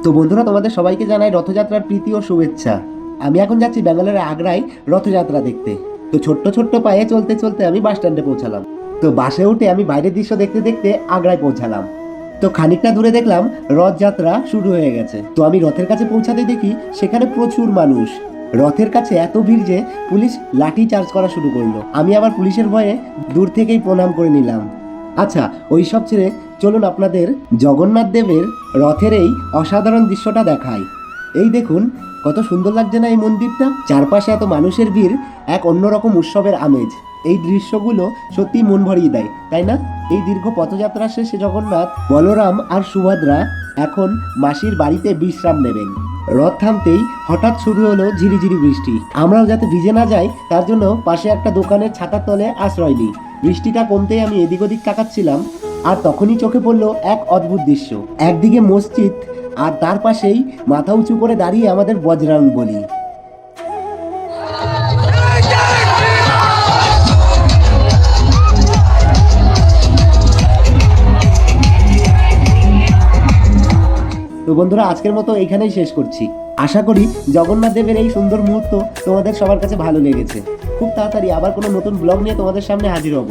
তো বন্ধুরা, তোমাদের সবাইকে জানাই রথযাত্রার প্রীতি ও শুভেচ্ছা। আমি এখন যাচ্ছি ব্যাঙ্গালোরের আগ্রায় রথযাত্রা দেখতে। তো ছোট্ট ছোট্ট পায়ে চলতে চলতে আমি বাস স্ট্যান্ডে পৌঁছালাম। তো বাসে উঠে আমি বাইরের দৃশ্য দেখতে দেখতে আগ্রায় পৌঁছালাম। তো খানিকটা দূরে দেখলাম রথযাত্রা শুরু হয়ে গেছে। তো আমি রথের কাছে পৌঁছাতে দেখি সেখানে প্রচুর মানুষ। রথের কাছে এত ভিড় যে পুলিশ লাঠি চার্জ করা শুরু করলো। আমি আবার পুলিশের ভয়ে দূর থেকেই প্রণাম করে নিলাম। আচ্ছা, ওই সব ছেড়ে চলুন আপনাদের জগন্নাথ দেবের রথের এই অসাধারণ দৃশ্যটা দেখাই। এই দেখুন, কত সুন্দর লাগছে না এই মন্দিরটা? চারপাশে এত মানুষের ভিড়, এক অন্যরকম উৎসবের আমেজ। এই দৃশ্যগুলো সত্যি মন ভরিয়ে দেয়, তাই না? এই দীর্ঘ পথযাত্রা শেষে জগন্নাথ, বলরাম আর সুভদ্রা এখন মাসির বাড়িতে বিশ্রাম নেবেন। রথ থামতেই হঠাৎ শুরু হলো ঝিরিঝিরি বৃষ্টি। আমরাও যাতে ভিজে না যাই তার জন্য পাশে একটা দোকানের ছাতার তলে আশ্রয় নিই। বৃষ্টিটা কমতেই আমি এদিক ওদিক তাকাচ্ছিলাম, আর তখনই চোখে পড়লো এক অদ্ভুত দৃশ্য। একদিকে মসজিদ, আর তার পাশেই মাথা উঁচু করে দাঁড়িয়ে আমাদের বজরং বলি। তো বন্ধুরা, আজকের মতো এখানেই শেষ করছি। আশা করি জগন্নাথ দেবের এই সুন্দর মুহূর্ত তোমাদের সবার কাছে ভালো লেগেছে। খুব তাড়াতাড়ি আবার কোনো নতুন ব্লগ নিয়ে তোমাদের সামনে হাজির হব।